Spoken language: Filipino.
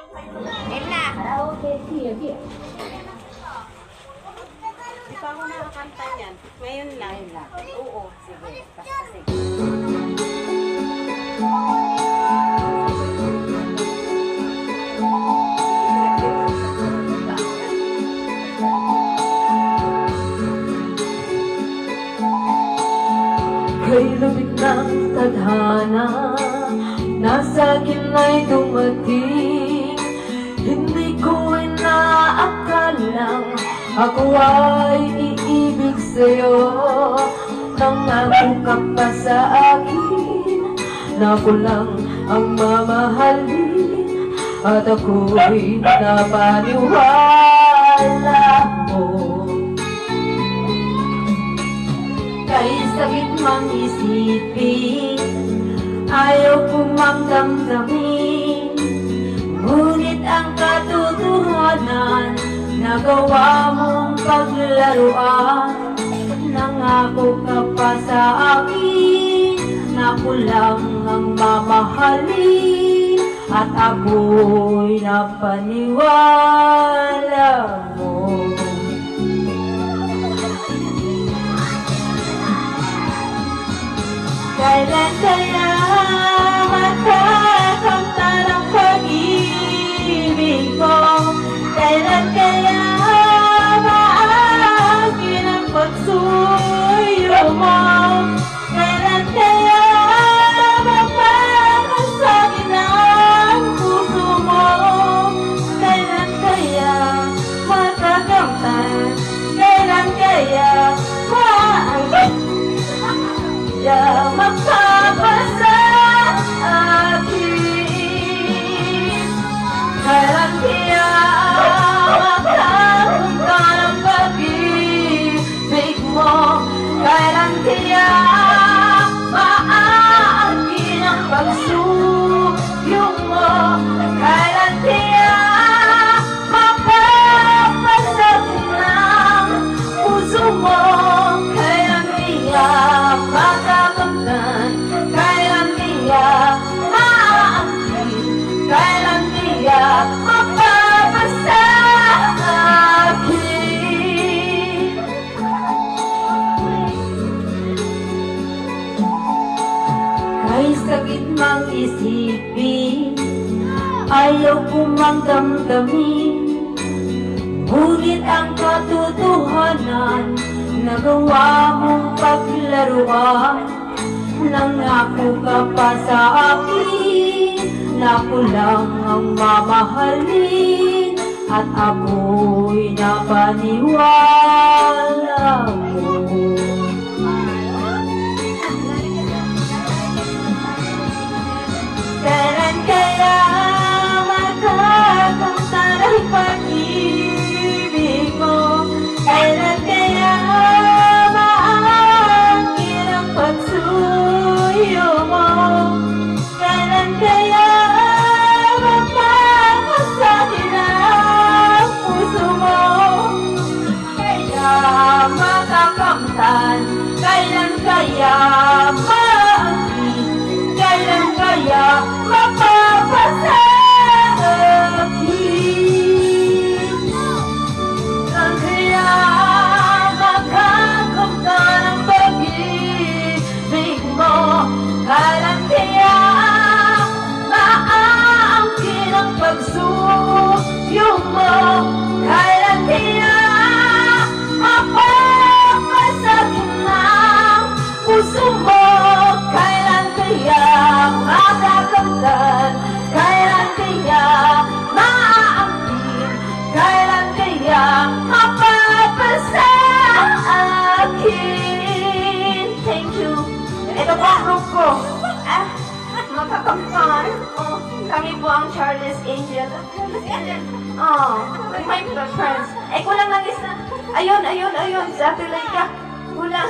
Ella. Okay, sige. Di pa ako nakakanta yan. Ngayon lang. Oo, sige. Basta sige. Kay labig ng tadhana, nasa akin ay dumating. Hindi ko inaakalang ako ay iibig sa'yo. Nangako ka pa sa akin na ako lang ang mamahalin, at ako'y napaniwala mo. Kahit sakit mang isipin, ayaw kong magdamdamin, ngunit ang katotohanan, nagawa mong paglaruan. Nangako ka pa sa akin na ako lang ang mamahalin, at ako'y napaniwala mo. Kailan kaya matakamtan ang pag-ibig mo? Kailan kaya maagin ang pagsuyo mo? Kailan kaya mapapasagin ang puso mo? Kailan kaya matakamtan? Kailan kaya maagin magpapasa akin? Kailan kaya makapunta ng pag-ibig mo? Kailan kaya maaangkin ang pagsuyo mo? Kailan kaya mapapasakin ng puso mo? Kailan kaya makakamtan? Kailan kaya maaangkin? Kailan kaya mapapasa akin? Kahit sakit mang isipin, ayaw kong magdamdamin, ngunit ang katotohanan, nagawa mong paglaruan. Nangako ka pa sa akin na ako lang ang mamahalin, at ako'y napaniwala mo. Kailan kaya makakamtan ang pag-ibig mo? Kailan kaya maangkin ang pagsuyo mo? Kailan kaya mapapasakin ang puso mo? Kaya makakamtan? Kailan kaya maangkin? Kailan kaya mapapasa akin? Kailan kaya makakamtan ang pag-ibig mo? Kailan kaya maaangkin ang pagsuyo mo? Kailan kaya mapapasakin ng puso mo? Kailan kaya makakamtan? Kailan kaya maaangkin? Kailan kaya mapapasa akin? Thank you. Ito po ang group ko. Makakamtan. Kami po ang Charles Angel. With my friends. Kulang lang isa. Ayun. Sa Ate Laika. Kulang.